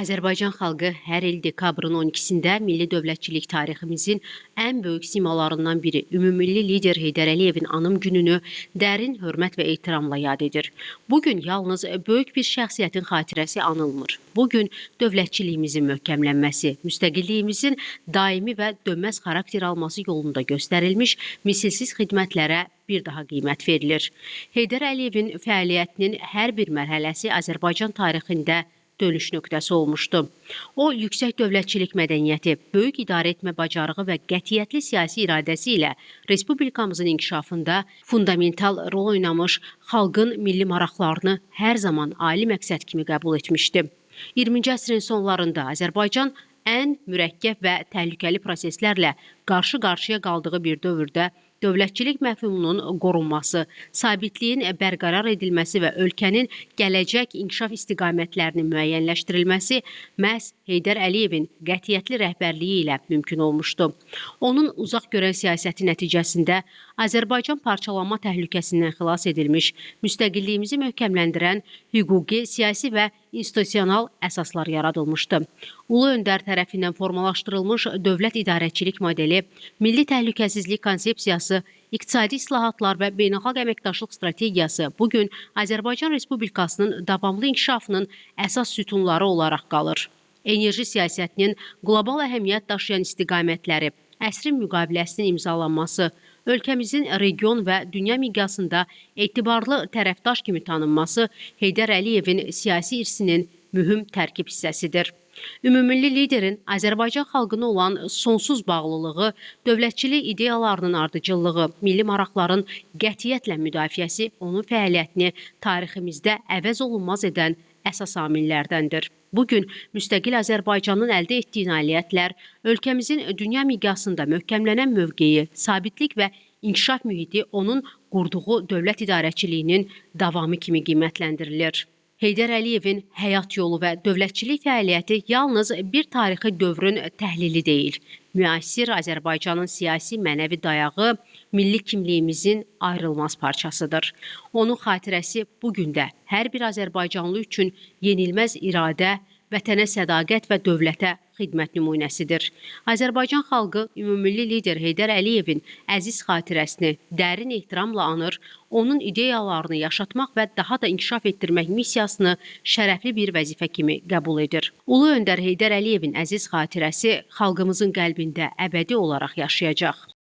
Azərbaycan xalqı hər il dekabrın 12-də milli dövlətçilik tariximizin ən böyük simvollarından biri ümummilli lider Heydər Əliyevin anım gününü dərin hörmət və ehtiramla yad edir. Bu gün yalnız böyük bir şəxsiyyətin xatirəsi anılmır. Bu gün dövlətçiliyimizin möhkəmlənməsi, müstəqilliyimizin daimi və dönməz xarakter alması yolunda göstərilmiş misilsiz xidmətlərə bir daha qiymət verilir. Heydər Əliyevin fəaliyyətinin hər bir mərhələsi Azərbaycan tarixində dönüş nöqtəsi olmuşdu. O, yüksək dövlətçilik mədəniyyəti, böyük idarə etmə bacarığı və qətiyyətli siyasi iradəsi ilə Respublikamızın inkişafında fundamental rol oynamış, xalqın milli maraqlarını hər zaman ali məqsəd kimi qəbul etmişdi. 20-ci əsrin sonlarında Azərbaycan ən mürəkkəb və təhlükəli proseslərlə qarşı-qarşıya qaldığı bir dövrdə dövlətçilik məfhumunun qorunması, sabitliyin bərqərar edilməsi və ölkənin gələcək inkişaf istiqamətlərinin müəyyənləşdirilməsi məhz Heydər Əliyevin qətiyyətli rəhbərliyi ilə mümkün olmuşdu. Onun uzaq görən siyasəti nəticəsində Azərbaycan parçalanma təhlükəsindən xilas edilmiş, müstəqilliyimizi möhkəmləndirən hüquqi, siyasi və institusional əsaslar yaradılmışdı. Ulu öndər tərəfindən formalaşdırılmış dövlət idarəçilik modeli, milli təhlükəsizlik konsepsiyası, iqtisadi islahatlar və beynəlxalq əməkdaşlıq strategiyası bugün Azərbaycan Respublikasının davamlı inkişafının əsas sütunları olaraq qalır. Enerji siyasətinin qlobal əhəmiyyət daşıyan istiqamətləri, əsrin müqaviləsinin imzalanması, ölkəmizin region və dünya miqyasında etibarlı tərəfdaş kimi tanınması Heydər Əliyevin siyasi irsinin mühüm tərkib hissəsidir. Ümummilli liderin Azərbaycan xalqına olan sonsuz bağlılığı, dövlətçilik ideyalarının ardıcıllığı, milli maraqların qətiyyətlə müdafiəsi onun fəaliyyətini tariximizdə əvəz olunmaz edən əsas amillərdəndir. Bugün müstəqil Azərbaycanın əldə etdiyi nailiyyətlər ölkəmizin dünya miqyasında möhkəmlənən mövqeyi, sabitlik və inkişaf mühiti onun qurduğu dövlət idarəçiliyinin davamı kimi qiymətləndirilir. Heydər Əliyevin həyat yolu və dövlətçilik fəaliyyəti yalnız bir tarixi dövrün təhlili deyil, müasir Azərbaycanın siyasi mənəvi dayağı, milli kimliyimizin ayrılmaz parçasıdır. Onun xatirəsi bugün də hər bir azərbaycanlı üçün yenilməz iradə, vətənə sədaqət və dövlətə xidmət nümunəsidir. Azərbaycan xalqı ümummilli lider Heydər Əliyevin əziz xatirəsini dərin ehtiramla anır, onun ideyalarını yaşatmaq və daha da inkişaf etdirmək missiyasını şərəfli bir vəzifə kimi qəbul edir. Ulu öndər Heydər Əliyevin əziz xatirəsi xalqımızın qəlbində əbədi olaraq yaşayacaq.